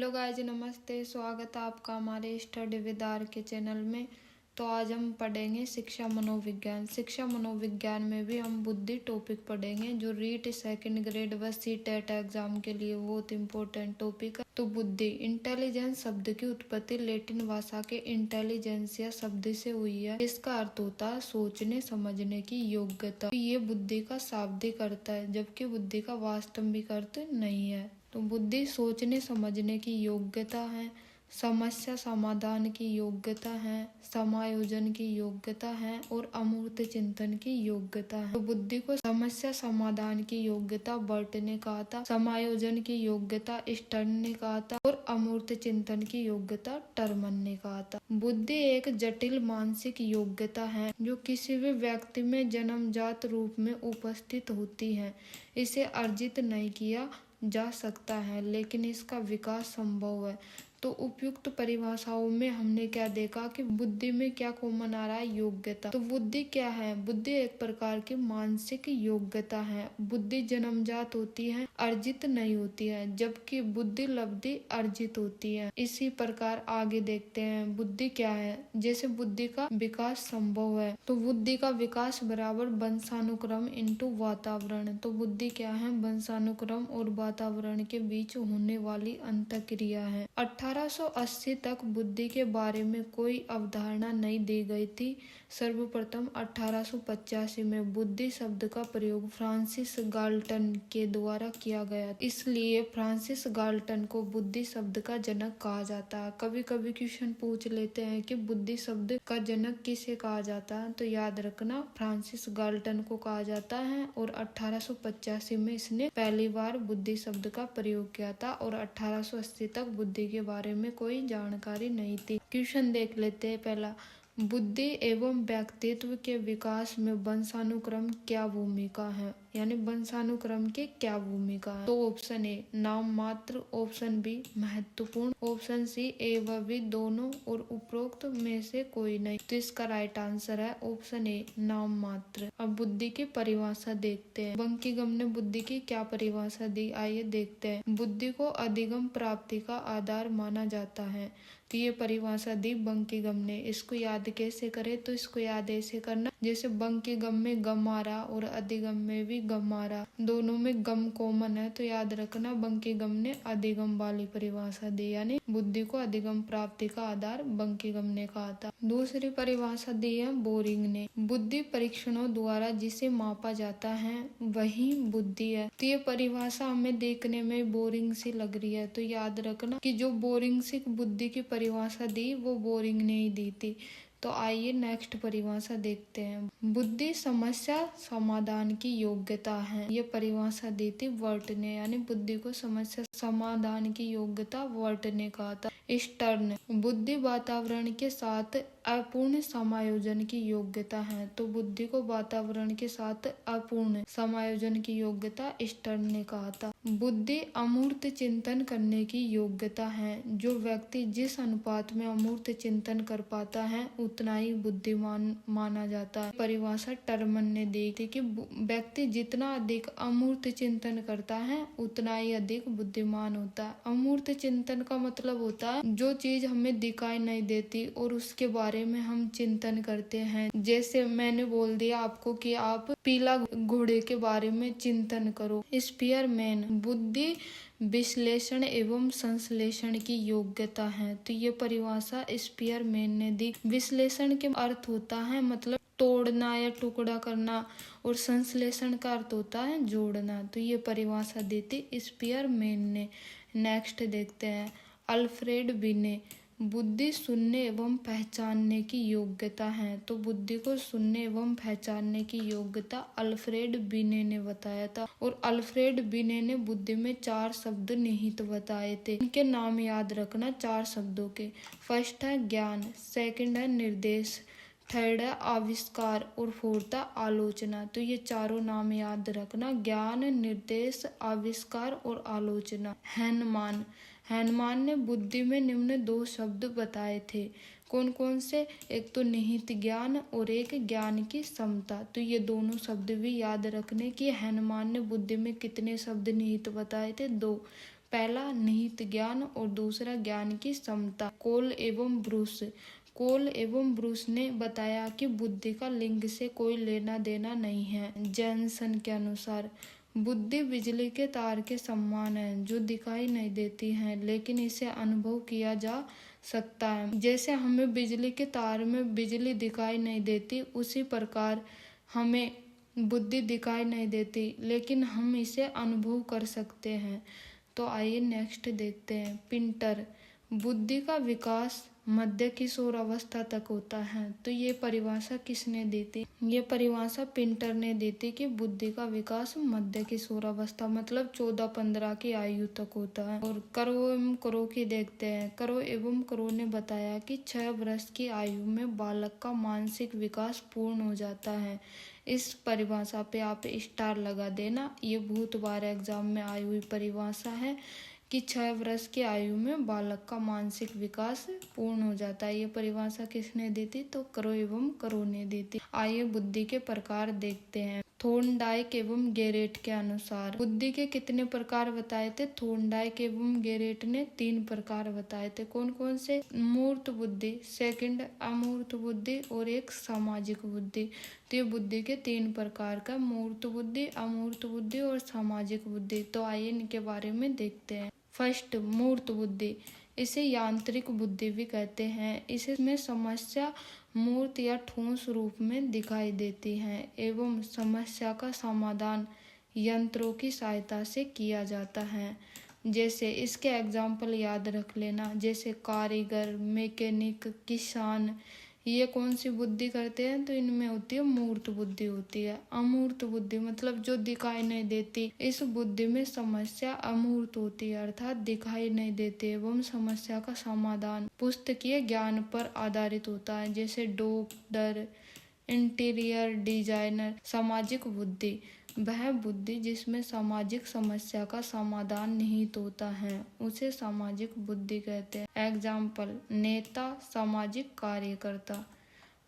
Hello guys, नमस्ते। स्वागत है आपका हमारे स्टडी विद आर के चैनल में। तो आज हम पढ़ेंगे शिक्षा मनोविज्ञान। शिक्षा मनोविज्ञान में भी हम बुद्धि टॉपिक पढ़ेंगे, जो रीट सेकंड ग्रेड व सी-टेट एग्जाम के लिए बहुत इंपॉर्टेंट टॉपिक है। तो बुद्धि, इंटेलिजेंस शब्द की उत्पत्ति लैटिन भाषा के इंटेलिजेंसिया शब्द से हुई है। इसका अर्थ होता है सोचने समझने की योग्यता। तो ये बुद्धि का शाब्दिक अर्थ है, जबकि बुद्धि का वास्तविक अर्थ नहीं है। तो बुद्धि सोचने समझने की योग्यता है, समस्या समाधान की योग्यता है, समायोजन की योग्यता है और अमूर्त चिंतन की योग्यता है। तो बुद्धि को समस्या समाधान की योग्यता बर्ट ने कहा था, समायोजन की योग्यता स्टर्न ने कहा था और अमूर्त चिंतन की योग्यता टर्मन ने कहा था। बुद्धि एक जटिल मानसिक योग्यता है जो किसी भी व्यक्ति में जन्मजात रूप में उपस्थित होती है। इसे अर्जित नहीं किया जा सकता है, लेकिन इसका विकास संभव है। तो उपयुक्त परिभाषाओं में हमने क्या देखा कि बुद्धि में क्या कॉमन आ रहा है, योग्यता। तो बुद्धि क्या है? बुद्धि एक प्रकार की मानसिक योग्यता है। बुद्धि जन्मजात होती है, अर्जित नहीं होती है, जबकि बुद्धि लब्धि अर्जित होती है। इसी प्रकार आगे देखते हैं बुद्धि क्या है। जैसे बुद्धि का विकास संभव है, तो बुद्धि का विकास बराबर वंशानुक्रम इंटू वातावरण। तो बुद्धि क्या है? वंशानुक्रम और वातावरण के बीच होने वाली अंतःक्रिया है। 1880 तक बुद्धि के बारे में कोई अवधारणा नहीं दी गई थी। सर्वप्रथम 1885 में बुद्धि शब्द का प्रयोग फ्रांसिस गाल्टन के द्वारा किया गया। इसलिए फ्रांसिस गाल्टन को बुद्धि शब्द का जनक कहा जाता है। कभी कभी क्वेश्चन पूछ लेते हैं कि बुद्धि शब्द का जनक किसे कहा जाता है, तो याद रखना फ्रांसिस गाल्टन को कहा जाता है। और 1885 में इसने पहली बार बुद्धि शब्द का प्रयोग किया था और 1880 तक बुद्धि के बारे में कोई जानकारी नहीं थी। क्वेश्चन देख लेते हैं। पहला, बुद्धि एवं व्यक्तित्व के विकास में वंशानुक्रम क्या भूमिका है, यानी वंशानुक्रम की क्या भूमिका है। तो ऑप्शन ए नाम मात्र, ऑप्शन बी महत्वपूर्ण, ऑप्शन सी ए व बी दोनों और उपरोक्त में से कोई नहीं। तो इसका राइट आंसर है ऑप्शन ए नाम मात्र। अब बुद्धि की परिभाषा देखते हैं। बंकीगम ने बुद्धि की क्या परिभाषा दी, आइए देखते हैं। बुद्धि को अधिगम प्राप्ति का आधार माना जाता है। तो ये परिभाषा दी बंकीगम ने। इसको याद कैसे करें, तो इसको याद ऐसे करना जैसे बंकीगम में गम आ रहा और अधिगम में भी गम आ रहा, दोनों में गम कॉमन है। तो याद रखना बंकीगम ने अधिगम वाली परिभाषा दी, यानी बुद्धि को अधिगम प्राप्ति का आधार बंकीगम ने कहा था। दूसरी परिभाषा दी है बोरिंग ने। बुद्धि परीक्षणों द्वारा जिसे मापा जाता है वही बुद्धि है। तो ये परिभाषा हमें देखने में बोरिंग सी लग रही है, तो याद रखना कि जो बोरिंग सी बुद्धि की परिभाषा दी वो बोरिंग ने ही दी थी। तो आइए नेक्स्ट परिभाषा देखते हैं। बुद्धि समस्या समाधान की योग्यता है। ये परिभाषा दी थी वर्ट ने, यानी बुद्धि को समस्या समाधान की योग्यता वर्ट ने कहा था। स्टर्न, बुद्धि वातावरण के साथ अपूर्ण समायोजन की योग्यता है। तो बुद्धि को वातावरण के साथ अपूर्ण समायोजन की योग्यता स्टर्न ने कहा था। बुद्धि अमूर्त चिंतन करने की योग्यता है। जो व्यक्ति जिस अनुपात में अमूर्त चिंतन कर पाता है उतना ही बुद्धिमान माना जाता है। परिभाषा टर्मन ने दी थी कि व्यक्ति जितना अधिक अमूर्त चिंतन करता है उतना ही अधिक बुद्धिमान होता है। अमूर्त चिंतन का मतलब होता है जो चीज हमें दिखाई नहीं देती और उसके बारे में हम चिंतन करते हैं। जैसे मैंने बोल दिया आपको कि आप पीला घोड़े के बारे में चिंतन करो। स्पीयरमैन, बुद्धि विश्लेषण एवं संश्लेषण की योग्यता है। तो ये परिभाषा स्पीयरमैन ने दी। विश्लेषण के अर्थ होता है मतलब तोड़ना या टुकड़ा करना, और संश्लेषण का अर्थ होता है जोड़ना। तो ये परिभाषा दी थी स्पीयरमैन ने। नेक्स्ट देखते हैं अल्फ्रेड बिने। बुद्धि सुनने एवं पहचानने की योग्यता है। तो बुद्धि को सुनने एवं पहचानने की योग्यता अल्फ्रेड बिने ने बताया था। और अल्फ्रेड बिने ने बुद्धि में 4 शब्द निहित बताए थे। इनके नाम याद रखना 4 शब्दों के। फर्स्ट है ज्ञान, सेकंड है निर्देश, थर्ड है आविष्कार और फोर्थ है आलोचना। तो ये चारों नाम याद रखना, ज्ञान, निर्देश, आविष्कार और आलोचना। हैनमान ने बुद्धि में निम्न 2 शब्द बताए थे। कौन कौन से? एक तो निहित ज्ञान और एक ज्ञान की समता। तो ये दोनों शब्द भी याद रखने की। हैनमान ने बुद्धि में कितने शब्द निहित बताए थे? 2। पहला निहित ज्ञान और दूसरा ज्ञान की समता। कोल एवं ब्रूस ने बताया कि बुद्धि का लिंग से कोई लेना देना नहीं है। जैनसन के अनुसार बुद्धि बिजली के तार के समान है, जो दिखाई नहीं देती है लेकिन इसे अनुभव किया जा सकता है। जैसे हमें बिजली के तार में बिजली दिखाई नहीं देती, उसी प्रकार हमें बुद्धि दिखाई नहीं देती लेकिन हम इसे अनुभव कर सकते हैं। तो आइए नेक्स्ट देखते हैं। पिंटर, बुद्धि का विकास मध्य किशोर अवस्था तक होता है। तो ये परिभाषा किसने दी थी? ये परिभाषा पिंटर ने दी थी कि बुद्धि का विकास मध्य किशोर अवस्था मतलब 14-15 की आयु तक होता है। और करो एवं करो की देखते हैं। करो एवं करो ने बताया कि 6 वर्ष की आयु में बालक का मानसिक विकास पूर्ण हो जाता है। इस परिभाषा पे आप स्टार लगा देना। ये बहुत बार एग्जाम में आई हुई परिभाषा है कि 6 वर्ष की आयु में बालक का मानसिक विकास पूर्ण हो जाता है। ये परिभाषा किसने दी थी? तो करो एवं करो ने दी थी। आइए बुद्धि के प्रकार देखते हैं। थोर्नडाइक एवं गेरेट के अनुसार बुद्धि के कितने प्रकार बताए थे? थोर्नडाइक एवं गेरेट ने 3 प्रकार बताए थे। कौन कौन से? मूर्त बुद्धि, सेकंड अमूर्त बुद्धि और एक सामाजिक बुद्धि। तो ये बुद्धि के 3 प्रकार का, मूर्त बुद्धि, अमूर्त बुद्धि और सामाजिक बुद्धि। तो आइए इनके बारे में देखते हैं। फर्स्ट, मूर्त बुद्धि। इसे यांत्रिक बुद्धि भी कहते हैं। इसमें समस्या मूर्त या ठोस रूप में दिखाई देती है एवं समस्या का समाधान यंत्रों की सहायता से किया जाता है। जैसे इसके एग्जाम्पल याद रख लेना, जैसे कारीगर, मैकेनिक, किसान। ये कौन सी बुद्धि करते हैं? तो इनमें होती है मूर्त बुद्धि होती है। अमूर्त बुद्धि मतलब जो दिखाई नहीं देती। इस बुद्धि में समस्या अमूर्त होती है अर्थात दिखाई नहीं देती एवं समस्या का समाधान पुस्तकीय ज्ञान पर आधारित होता है। जैसे डॉक्टर, इंटीरियर डिजाइनर। सामाजिक बुद्धि वह बुद्धि जिसमें सामाजिक समस्या का समाधान निहित होता है, उसे सामाजिक बुद्धि कहते हैं। एग्जाम्पल, नेता, सामाजिक कार्यकर्ता।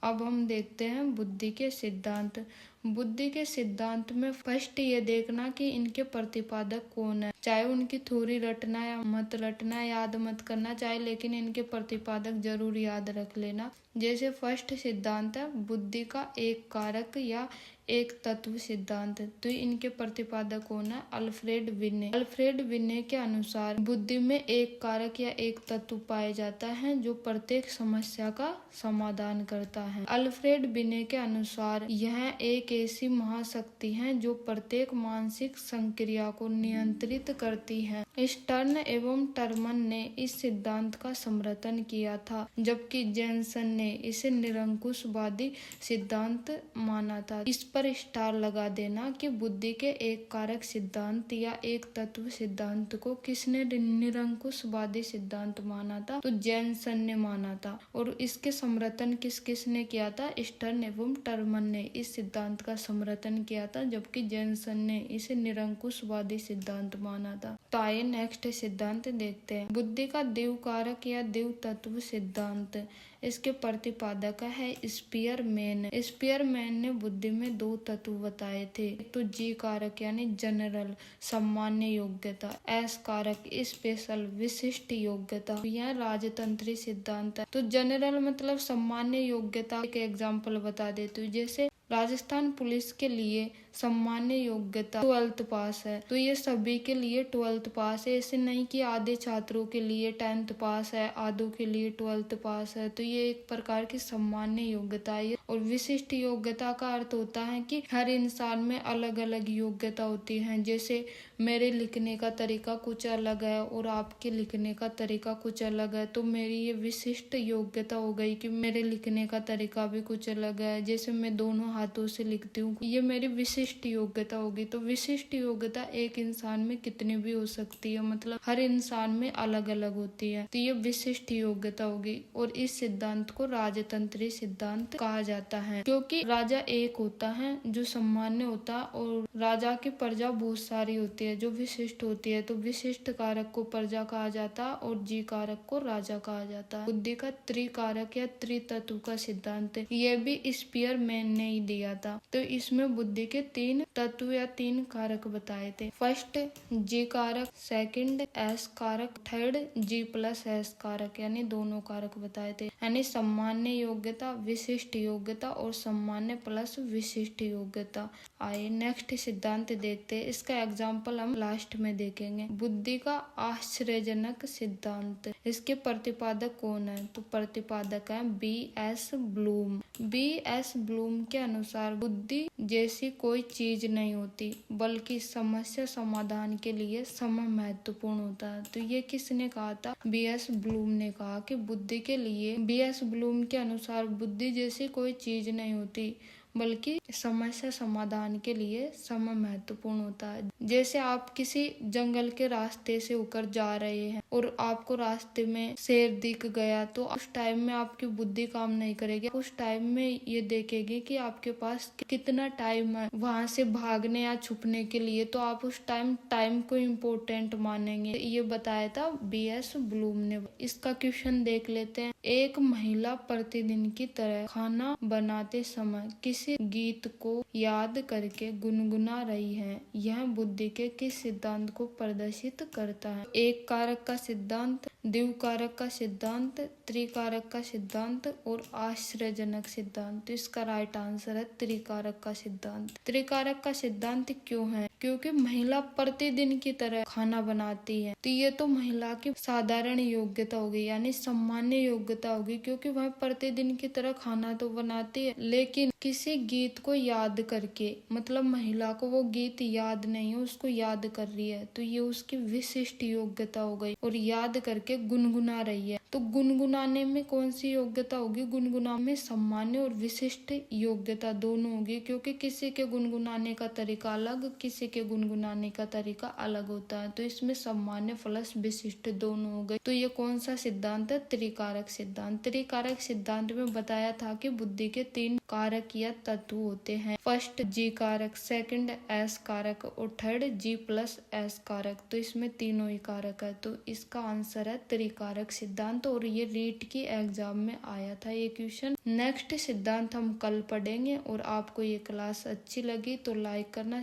अब हम देखते हैं बुद्धि के सिद्धांत। बुद्धि के सिद्धांत में फर्स्ट ये देखना कि इनके प्रतिपादक कौन है। चाहे उनकी थ्योरी रटना या मत रटना, याद मत करना चाहे, लेकिन इनके प्रतिपादक जरूर याद रख लेना। जैसे फर्स्ट सिद्धांत है बुद्धि का एक कारक या एक तत्व सिद्धांत। तो इनके प्रतिपादक कौन है? अल्फ्रेड बिने। अल्फ्रेड बिने के अनुसार बुद्धि में एक कारक या एक तत्व पाया जाता है जो प्रत्येक समस्या का समाधान करता है। अल्फ्रेड बिने के अनुसार यह एक ऐसी महाशक्ति है जो प्रत्येक मानसिक संक्रिया को नियंत्रित करती है। स्टर्न एवं टर्मन ने इस सिद्धांत का समर्थन किया था, जबकि जैनसन ने इसे निरंकुशवादी सिद्धांत माना था। इस पर स्टार लगा देना कि बुद्धि के एक कारक सिद्धांत या एक तत्व सिद्धांत को किसने निरंकुशवादी सिद्धांत माना था? तो जैनसन ने माना था। और इसके समर्थन किस किसने किया था? स्टर्न एवं टर्मन ने इस सिद्धांत का समर्थन किया था, जबकि जैनसन ने इसे निरंकुशवादी सिद्धांत माना था। तो आइए नेक्स्ट सिद्धांत देखते हैं। बुद्धि का द्विव कारक या द्विव तत्व सिद्धांत। इसके प्रतिपादक है स्पीयरमैन। स्पीयरमैन ने बुद्धि में 2 तत्व बताए थे। तो जी कारक यानी जनरल, सामान्य योग्यता। एस कारक स्पेशल, विशिष्ट योग्यता। यह राजतंत्री सिद्धांत है। तो जनरल मतलब सामान्य योग्यता। एक एग्जाम्पल बता देती हूँ। जैसे राजस्थान पुलिस के लिए सामान्य योग्यता 12th पास है, तो ये सभी के लिए 12th पास है। ऐसे नहीं कि आधे छात्रों के लिए 10th पास है, आधों के लिए 12th पास है। तो ये एक प्रकार की सामान्य योग्यता है। और विशिष्ट योग्यता का अर्थ होता है कि हर इंसान में अलग अलग योग्यता होती है। जैसे मेरे लिखने का तरीका कुछ अलग है और आपके लिखने का तरीका कुछ अलग है, तो मेरी ये विशिष्ट योग्यता हो गई कि मेरे लिखने का तरीका भी कुछ अलग है। जैसे मैं दोनों हाथों से लिखती हूँ, ये मेरी विशिष्ट योग्यता होगी। तो विशिष्ट योग्यता एक इंसान में कितनी भी हो सकती है, मतलब हर इंसान में अलग अलग होती है। तो ये विशिष्ट योग्यता होगी। और इस सिद्धांत को राजतंत्री सिद्धांत कहा जाता है, क्योंकि राजा एक होता है जो सामान्य होता है और राजा की प्रजा बहुत सारी होती है जो विशिष्ट होती है। तो विशिष्ट कारक को प्रजा कहा जाता है और जी कारक को राजा कहा जाता है। बुद्धि का त्रिकारक या त्रितत्व का सिद्धांत, ये भी स्पीयरमैन ने ही दिया था। तो इसमें बुद्धि के तीन तत्व या तीन कारक बताए थे। फर्स्ट जी कारक, सेकंड एस कारक, थर्ड जी प्लस एस कारक, यानी दोनों कारक बताए थे, यानी सामान्य योग्यता, विशिष्ट योग्यता और सामान्य प्लस विशिष्ट योग्यता। आइए नेक्स्ट सिद्धांत देखते हैं, इसका एग्जाम्पल हम लास्ट में देखेंगे। बुद्धि का आश्चर्यजनक सिद्धांत, इसके प्रतिपादक कौन है? तो प्रतिपादक है B.S. ब्लूम। B.S. ब्लूम के अनुसार बुद्धि जैसी कोई चीज नहीं होती, बल्कि समस्या समाधान के लिए समय महत्वपूर्ण होता है। तो ये किसने कहा था? B.S. ब्लूम ने कहा कि बुद्धि के लिए, B.S. ब्लूम के अनुसार बुद्धि जैसी कोई चीज नहीं होती, बल्कि समस्या समाधान के लिए समय महत्वपूर्ण होता है। जैसे आप किसी जंगल के रास्ते से होकर जा रहे हैं और आपको रास्ते में शेर दिख गया, तो उस टाइम में आपकी बुद्धि काम नहीं करेगी। उस टाइम में ये देखेगी कि आपके पास कितना टाइम है वहां से भागने या छुपने के लिए, तो आप उस टाइम को इम्पोर्टेंट मानेंगे। ये बताया था B.S. ब्लूम ने। इसका क्वेश्चन देख लेते हैं। एक महिला प्रतिदिन की तरह खाना बनाते समय किसी गीत को याद करके गुनगुना रही है, यह बुद्धि के किस सिद्धांत को प्रदर्शित करता है? एक कारक का सिद्धांत, द्विकारक का सिद्धांत, त्रिकारक का सिद्धांत और आश्चर्यजनक सिद्धांत। तो इसका राइट आंसर है त्रिकारक का सिद्धांत। त्रिकारक का सिद्धांत क्यों है? क्योंकि महिला प्रतिदिन की तरह खाना बनाती है, तो ये तो महिला की साधारण योग्यता होगी, यानी सामान्य योग्यता होगी, क्योंकि वह प्रतिदिन की तरह खाना तो बनाती है, लेकिन किसी गीत को याद करके, मतलब महिला को वो गीत याद नहीं है, उसको याद कर रही है, तो ये उसकी विशिष्ट योग्यता हो गई। और याद करके गुनगुना रही है, तो गुनगुनाने में कौन सी योग्यता होगी? गुनगुनाने में सामान्य और विशिष्ट योग्यता दोनों होगी, क्योंकि किसी के गुनगुनाने का तरीका अलग, किसी के गुनगुनाने का तरीका अलग होता है। तो इसमें सामान्य प्लस विशिष्ट दोनों हो गए। तो ये कौन सा सिद्धांत है? त्रिकारक सिद्धांत। त्रिकारक सिद्धांत में बताया था कि बुद्धि के तीन कारक या तत्व होते हैं। फर्स्ट जी कारक, सेकंड एस कारक और थर्ड जी प्लस एस कारक। तो इसमें तीनों ही कारक है, तो इसका आंसर है त्रिकारक सिद्धांत। और ये रीट की एग्जाम में आया था ये क्वेश्चन। नेक्स्ट सिद्धांत हम कल पढ़ेंगे। और आपको ये क्लास अच्छी लगी तो लाइक करना।